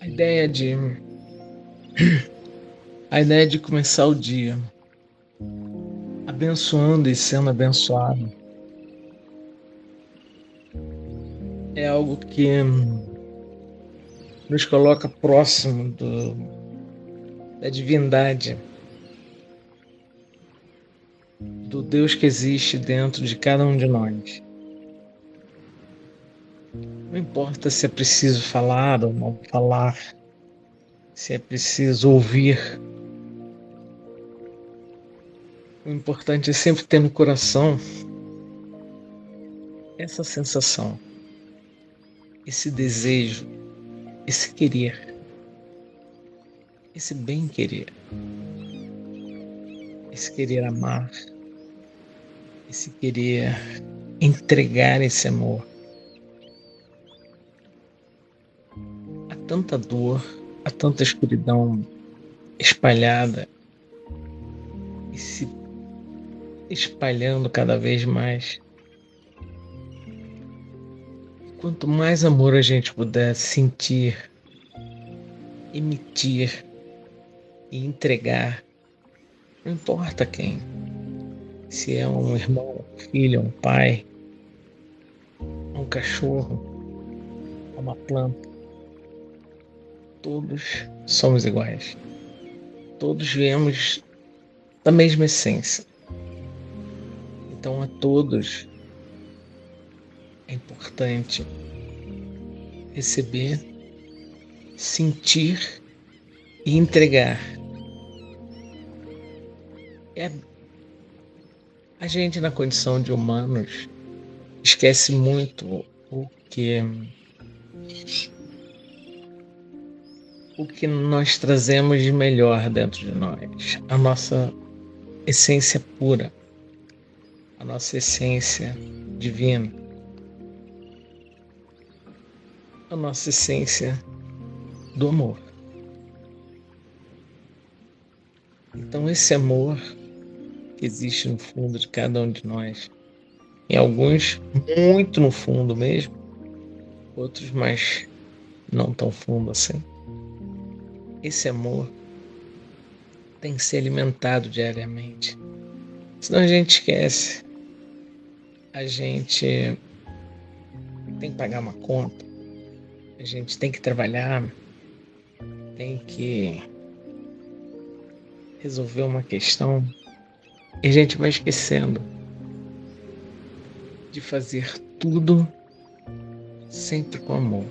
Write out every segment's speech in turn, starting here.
A ideia de a ideia de começar o dia abençoando e sendo abençoado é algo que nos coloca próximo da divindade, do Deus que existe dentro de cada um de nós. Não importa se é preciso falar ou não falar, se é preciso ouvir. O importante é sempre ter no coração essa sensação, esse desejo, esse querer, esse bem querer, esse querer amar, esse querer entregar esse amor. Há tanta dor, há tanta escuridão espalhada e se espalhando cada vez mais. Quanto mais amor a gente puder sentir, emitir e entregar, não importa quem, se é um irmão, um filho, um pai, um cachorro, uma planta, todos somos iguais. Todos viemos da mesma essência. Então a todos é importante receber, sentir e entregar. A gente, na condição de humanos, esquece muito o que nós trazemos de melhor dentro de nós, a nossa essência pura, a nossa essência divina, a nossa essência do amor. Então esse amor que existe no fundo de cada um de nós, em alguns muito no fundo mesmo, outros mais não tão fundo assim. Esse amor tem que ser alimentado diariamente. Senão a gente esquece. A gente tem que pagar uma conta. A gente tem que trabalhar. Tem que resolver uma questão. E a gente vai esquecendo de fazer tudo sempre com amor.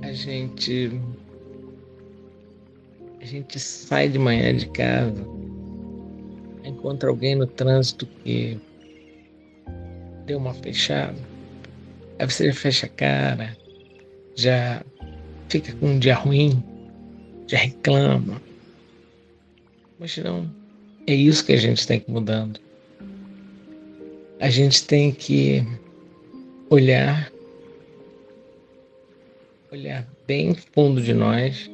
A gente sai de manhã de casa, encontra alguém no trânsito que deu uma fechada, aí você já fecha a cara, já fica com um dia ruim, já reclama. Mas não, é isso que a gente tem que ir mudando. A gente tem que olhar bem fundo de nós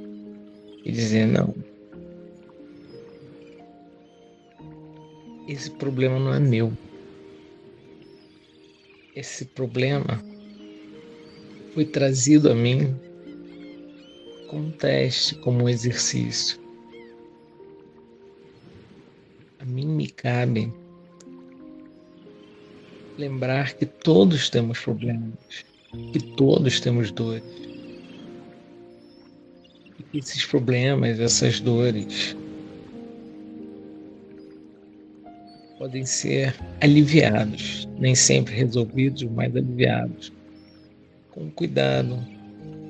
e dizer, não, esse problema não é meu. Esse problema foi trazido a mim como um teste, como um exercício. A mim me cabe lembrar que todos temos problemas, que todos temos dores. E que esses problemas, essas dores, podem ser aliviados, nem sempre resolvidos, mas aliviados. Com cuidado,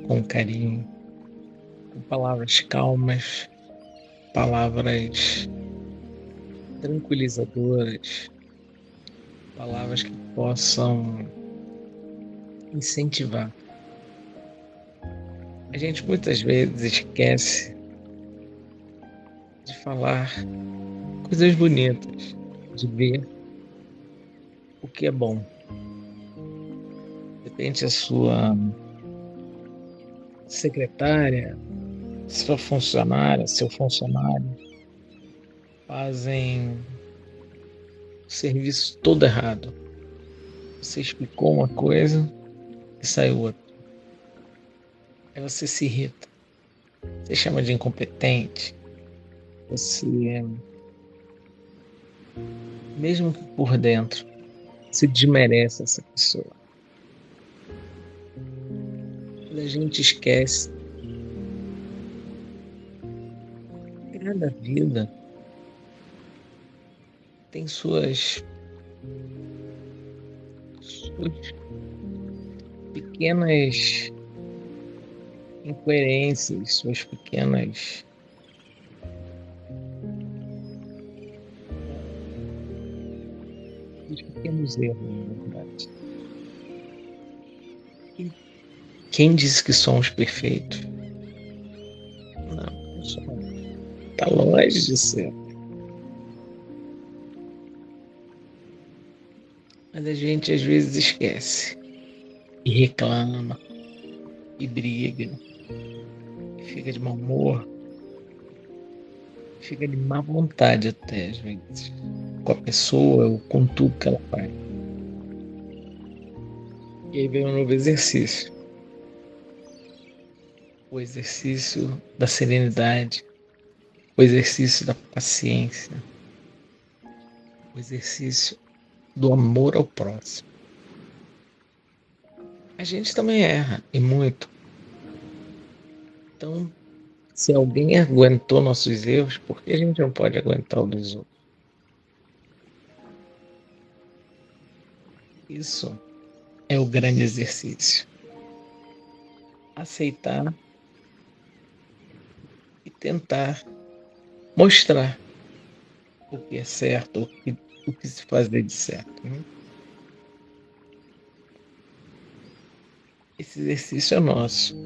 com carinho, com palavras calmas, palavras tranquilizadoras, palavras que possam incentivar. A gente muitas vezes esquece de falar coisas bonitas, de ver o que é bom. De repente a sua secretária, sua funcionária, seu funcionário fazem o serviço todo errado. Você explicou uma coisa e saiu outra. Aí você se irrita. Você chama de incompetente. Você, mesmo que por dentro, você desmerece essa pessoa. Quando a gente esquece, cada vida tem suas pequenas incoerências, seus pequenos erros, na verdade. E quem disse que somos perfeitos? Não somos. Está longe de ser. Mas a gente às vezes esquece e reclama e briga, e fica de mau humor, fica de má vontade até às vezes com a pessoa ou com tudo que ela faz. E aí vem um novo exercício. O exercício da serenidade, o exercício da paciência, o exercício do amor ao próximo. A gente também erra, e muito. Então, se alguém aguentou nossos erros, por que a gente não pode aguentar o dos outros? Isso é o grande exercício. Aceitar e tentar mostrar o que é certo, o que se fazer de certo, né? Esse exercício é nosso.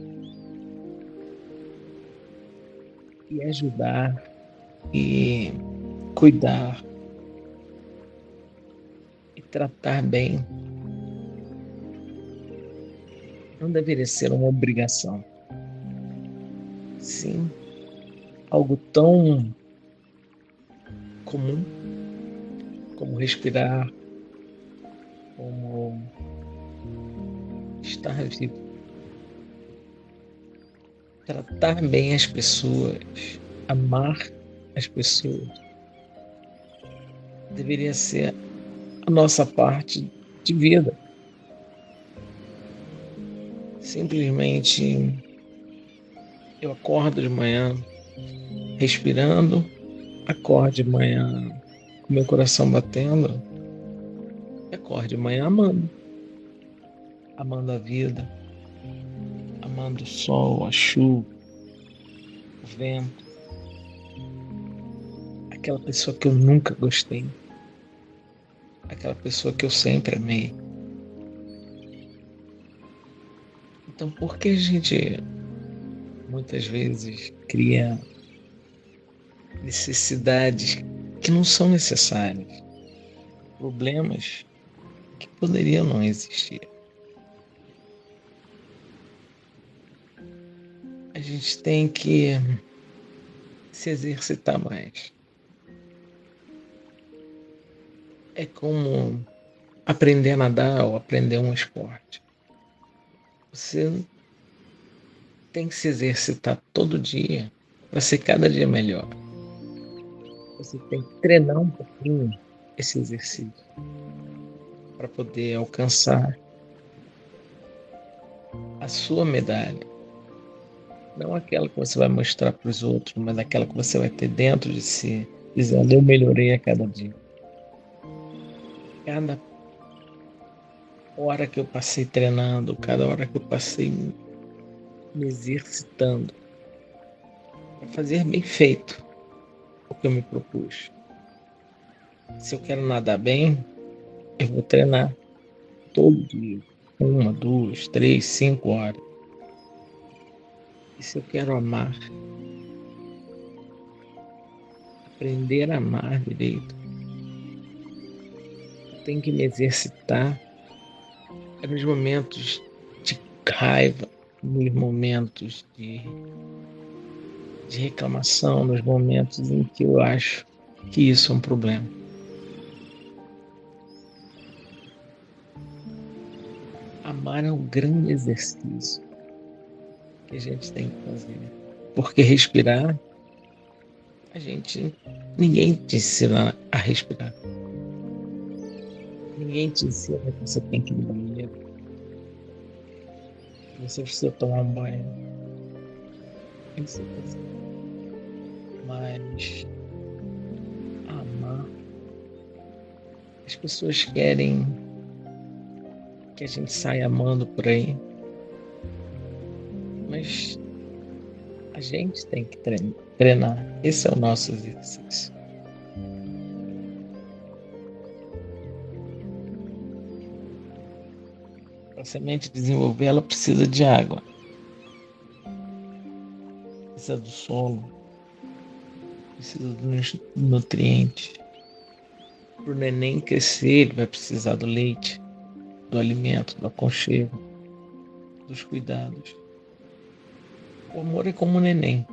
E ajudar, e cuidar, e tratar bem não deveria ser uma obrigação. Sim, algo tão comum como respirar, como estar vivo. Tratar bem as pessoas, amar as pessoas, deveria ser a nossa parte de vida. Simplesmente eu acordo de manhã respirando, acordo de manhã com meu coração batendo, e acordo de manhã amando. Amando a vida, amando o sol, a chuva, o vento, aquela pessoa que eu nunca gostei, aquela pessoa que eu sempre amei. Então, por que a gente muitas vezes cria necessidades que não são necessárias, problemas que poderiam não existir? A gente tem que se exercitar mais. É como aprender a nadar ou aprender um esporte. Você tem que se exercitar todo dia para ser cada dia melhor. Você tem que treinar um pouquinho esse exercício para poder alcançar a sua medalha. Não aquela que você vai mostrar para os outros, mas aquela que você vai ter dentro de si, dizendo: eu melhorei a cada dia. Cada hora que eu passei treinando, cada hora que eu passei me exercitando para fazer bem feito o que eu me propus. Se eu quero nadar bem, eu vou treinar todo dia, 1, 2, 3, 5 horas. E se eu quero amar, aprender a amar direito, eu tenho que me exercitar nos momentos de raiva, nos momentos de de reclamação nos momentos em que eu acho que isso é um problema. Amar é um grande exercício que a gente tem que fazer. Porque respirar, ninguém te ensina a respirar. Ninguém te ensina que você tem que ir no banheiro, que você precisa tomar um banho. Isso é coisa. Mas amar, as pessoas querem que a gente saia amando por aí, mas a gente tem que treinar. Esse é o nosso exercício. Para a semente desenvolver, ela precisa de água, precisa do solo, precisa dos nutrientes. Para o neném crescer, ele vai precisar do leite, do alimento, do aconchego, dos cuidados. O amor é como um neném.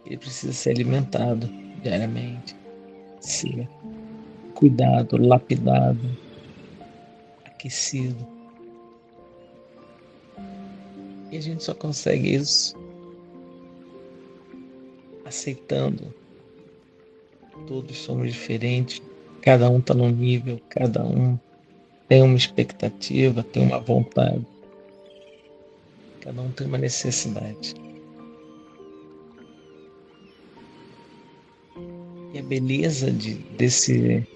Ele precisa ser alimentado diariamente, ser cuidado, lapidado, aquecido. E a gente só consegue isso aceitando. Todos somos diferentes, cada um está num nível, cada um tem uma expectativa, tem uma vontade, cada um tem uma necessidade. E a beleza desse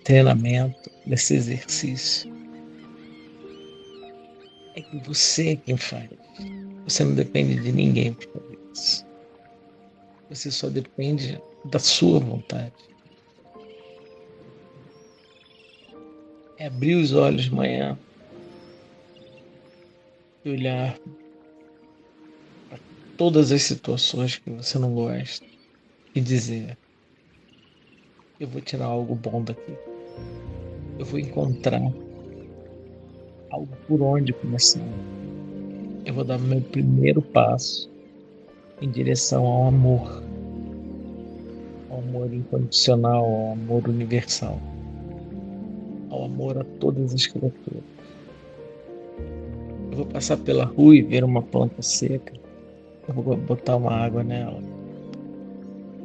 treinamento, desse exercício, é que você é quem faz. Você não depende de ninguém para fazer isso. Você só depende da sua vontade. É abrir os olhos de manhã e olhar para todas as situações que você não gosta e dizer: eu vou tirar algo bom daqui. Eu vou encontrar algo por onde começar. Eu vou dar meu primeiro passo em direção ao amor incondicional, ao amor universal, ao amor a todas as criaturas. Eu vou passar pela rua e ver uma planta seca, eu vou botar uma água nela.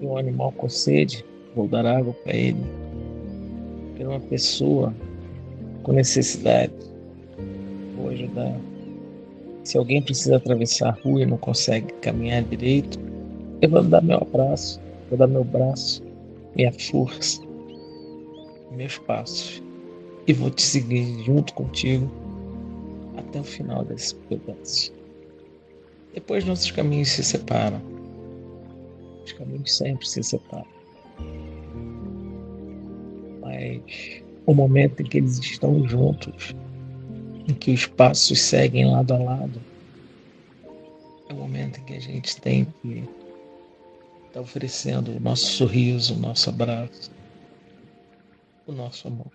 E um animal com sede, vou dar água para ele. Ter uma pessoa com necessidade, vou ajudar. Se alguém precisa atravessar a rua e não consegue caminhar direito, eu vou dar meu abraço, vou dar meu braço, minha força, meus passos. E vou te seguir junto contigo até o final desse pedaço. Depois nossos caminhos se separam. Os caminhos sempre se separam. Mas o momento em que eles estão juntos, em que os passos seguem lado a lado, é o momento em que a gente tem que estar oferecendo o nosso sorriso, o nosso abraço, o nosso amor,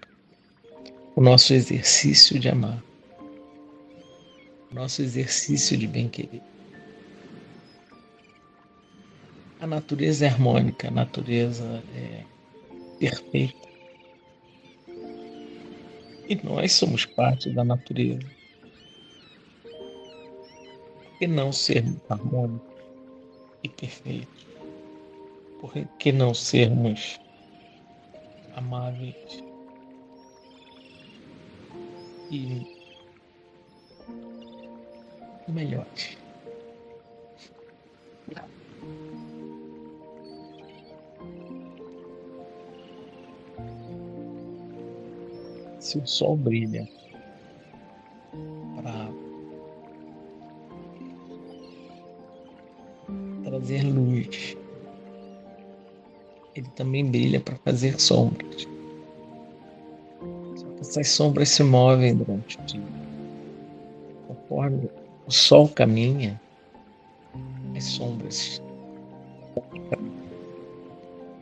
o nosso exercício de amar, o nosso exercício de bem-querer. A natureza é harmônica, a natureza é perfeita. E nós somos parte da natureza. Por que não sermos harmônicos e perfeitos? Por que não sermos amáveis e melhores? Se o sol brilha para trazer luz, ele também brilha para fazer sombras. Só que essas sombras se movem durante o dia. Conforme o sol caminha, as sombras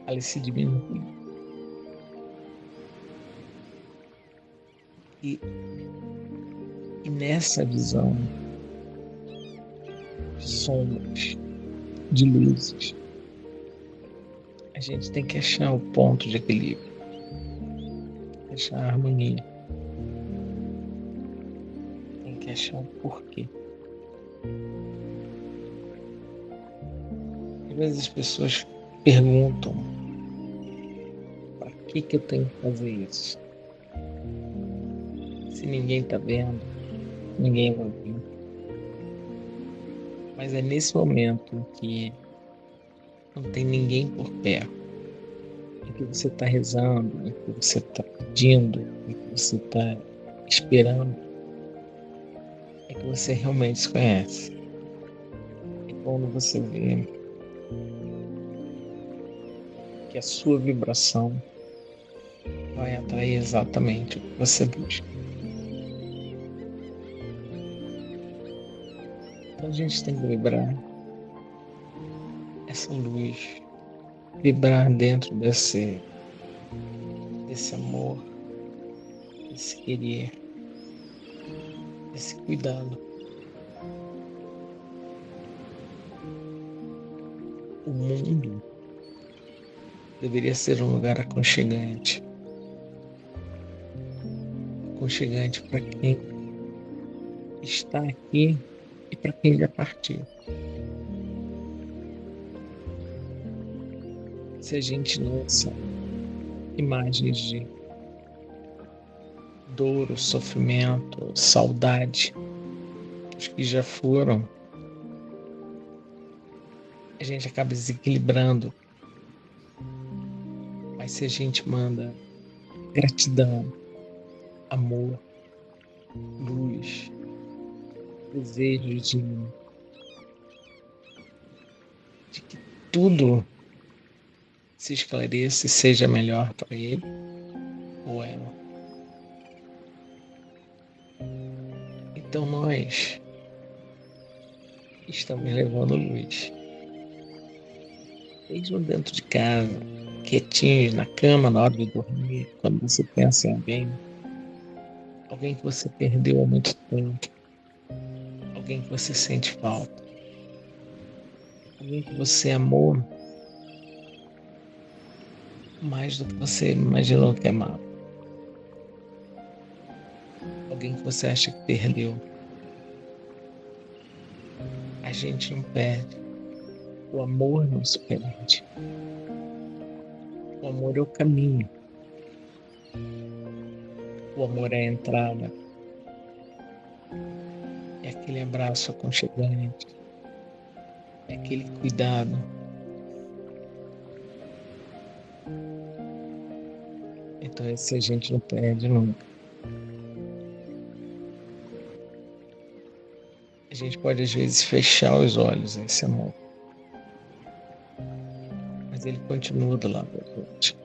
elas se diminuem. E nessa visão de sombras, de luzes. A gente tem que achar o ponto de equilíbrio, achar a harmonia, tem que achar o porquê. Às vezes as pessoas perguntam: para que eu tenho que fazer isso? Se ninguém está vendo, ninguém vai ver. Mas é nesse momento em que não tem ninguém por perto, em que você está rezando, em que você está pedindo, em que você está esperando, é que você realmente se conhece. É quando você vê que a sua vibração vai atrair exatamente o que você busca. Então a gente tem que vibrar essa luz, vibrar dentro desse amor, desse querer, desse cuidado. O mundo deveria ser um lugar aconchegante. Aconchegante para quem está aqui e para quem já partiu. Se a gente lança imagens de dor, sofrimento, saudade, os que já foram, a gente acaba desequilibrando. Mas se a gente manda gratidão, amor, luz, desejo de que tudo se esclareça e seja melhor para ele ou ela. Então nós estamos levando luz. Mesmo dentro de casa, quietinhos na cama, na hora de dormir, quando você pensa em alguém que você perdeu há muito tempo, alguém que você sente falta, alguém que você amou mais do que você imaginou que amava, alguém que você acha que perdeu. A gente não perde, o amor não se perde. O amor é o caminho, o amor é a entrada, é aquele abraço aconchegante, é aquele cuidado. Então esse a gente não perde nunca. A gente pode às vezes fechar os olhos a esse amor, mas ele continua do lado da gente.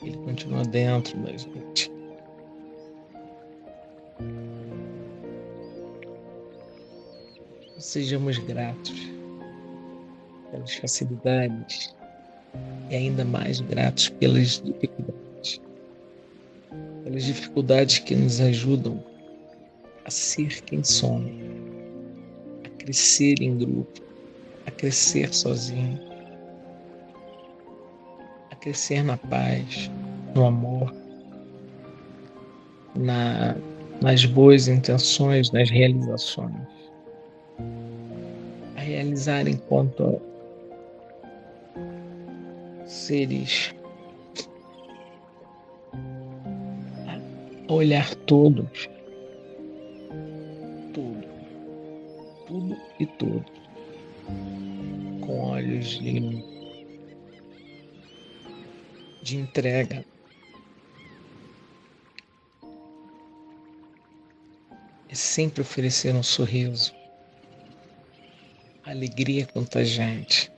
Ele continua dentro da gente. Sejamos gratos pelas facilidades e ainda mais gratos pelas dificuldades. Pelas dificuldades que nos ajudam a ser quem somos, a crescer em grupo, a crescer sozinho, a crescer na paz, no amor, nas boas intenções, nas realizações. A realizar enquanto seres, a olhar todos, tudo e todos, com olhos de entrega. É sempre oferecer um sorriso, alegria contagiante.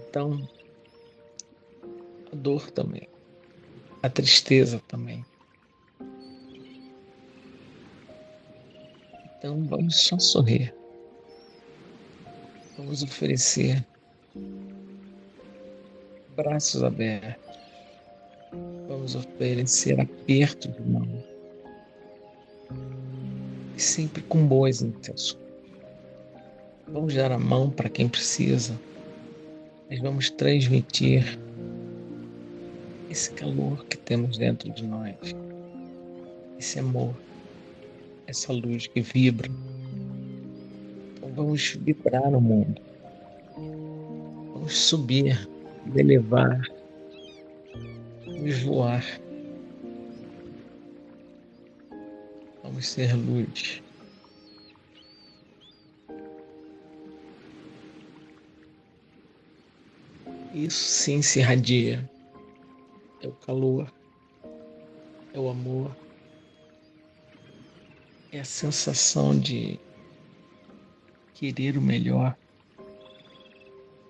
Então, a dor também, a tristeza também. Então, vamos só sorrir. Vamos oferecer braços abertos. Vamos oferecer aperto de mão. E sempre com boas intenções. Vamos dar a mão para quem precisa, mas vamos transmitir esse calor que temos dentro de nós, esse amor, essa luz que vibra. Então vamos vibrar o mundo, vamos subir, elevar, vamos voar, vamos ser luz. Isso sim se irradia. É o calor, é o amor, é a sensação de querer o melhor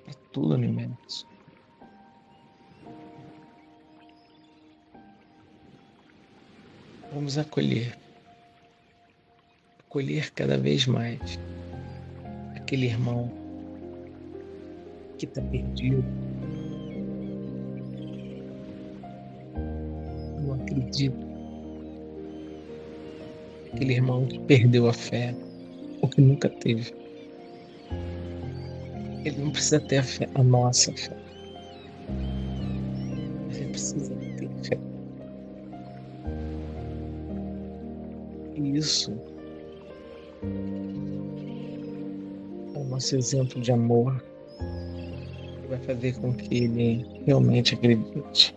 para todo o universo. Vamos acolher cada vez mais aquele irmão que está perdido, não acredita, aquele irmão que perdeu a fé, ou que nunca teve. Ele não precisa ter a nossa fé, mas ele precisa ter fé. E isso é o nosso exemplo de amor que vai fazer com que ele realmente acredite.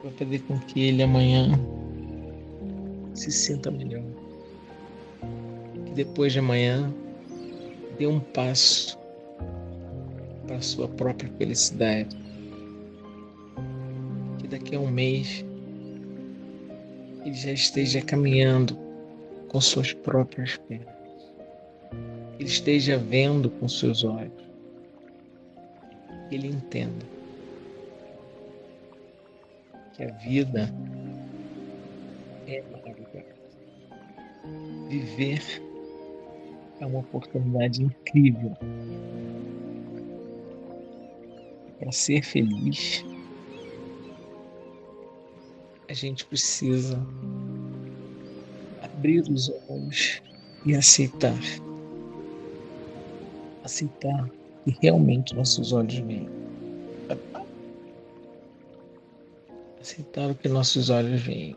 Vai fazer com que ele amanhã se sinta melhor. Que depois de amanhã dê um passo para a sua própria felicidade. Que daqui a um mês ele já esteja caminhando com suas próprias pernas. Ele esteja vendo com seus olhos. Ele entenda que a vida é maravilhosa. Viver é uma oportunidade incrível. Para ser feliz, a gente precisa abrir os olhos e aceitar. Aceitar que realmente nossos olhos veem. Aceitar o que nossos olhos veem.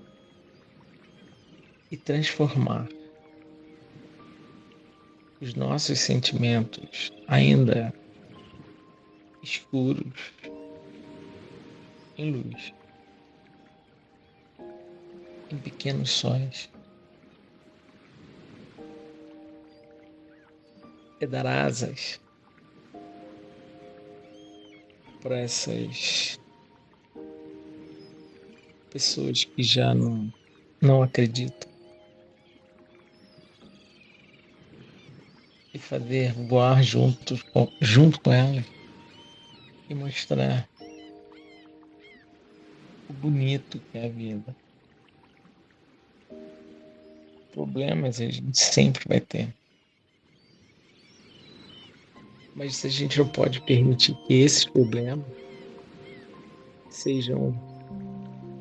E transformar os nossos sentimentos ainda escuros em luz, em pequenos sóis. É dar asas para essas pessoas que já não acreditam e fazer voar junto com elas e mostrar o bonito que é a vida. Problemas a gente sempre vai ter. Mas a gente não pode permitir que esses problemas sejam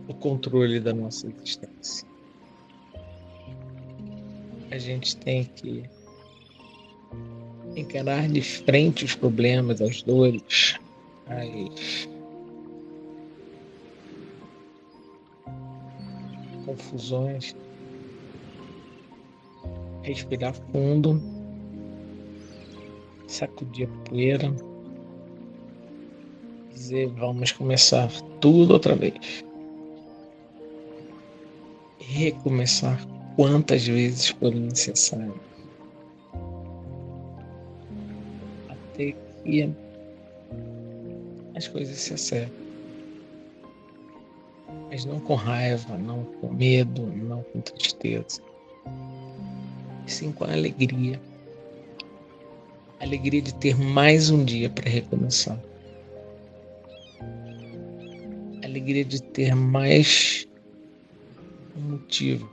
o controle da nossa existência. A gente tem que encarar de frente os problemas, as dores, as confusões, respirar fundo, sacudir a poeira, dizer vamos começar tudo outra vez. Recomeçar quantas vezes for necessário. Até que as coisas se acertem. Mas não com raiva, não com medo, não com tristeza. E sim com alegria. Alegria de ter mais um dia para recomeçar. Alegria de ter mais um motivo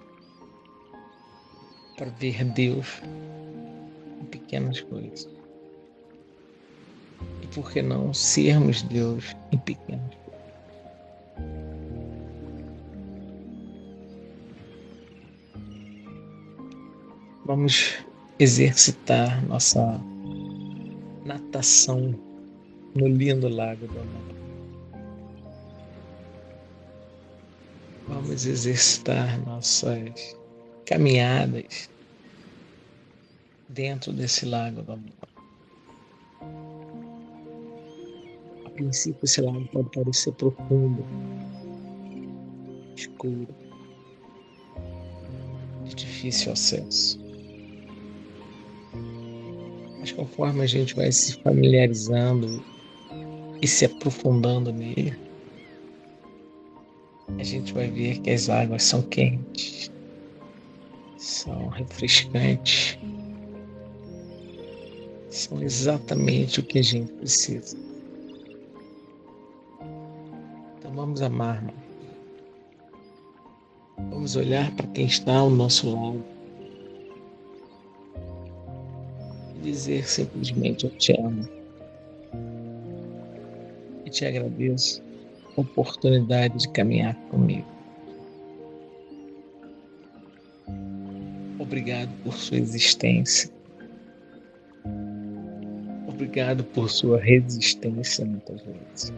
para ver Deus em pequenas coisas. E por que não sermos Deus em pequenas coisas? Vamos exercitar nossa natação no lindo lago do amor. Vamos exercitar nossas caminhadas dentro desse lago do amor. A princípio, esse lago pode parecer profundo, escuro, de difícil acesso. Mas conforme a gente vai se familiarizando e se aprofundando nele, a gente vai ver que as águas são quentes, são refrescantes, são exatamente o que a gente precisa. Então vamos amar, mano. Vamos olhar para quem está ao nosso lado e dizer simplesmente: eu te amo e te agradeço a oportunidade de caminhar comigo. Obrigado por sua existência. Obrigado por sua resistência muitas vezes.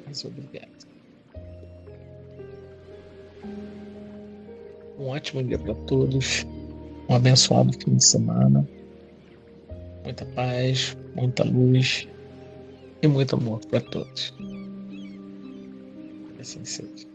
Mas obrigado. Um ótimo dia para todos. Um abençoado fim de semana. Muita paz, muita luz e muito amor para todos. Assim seja.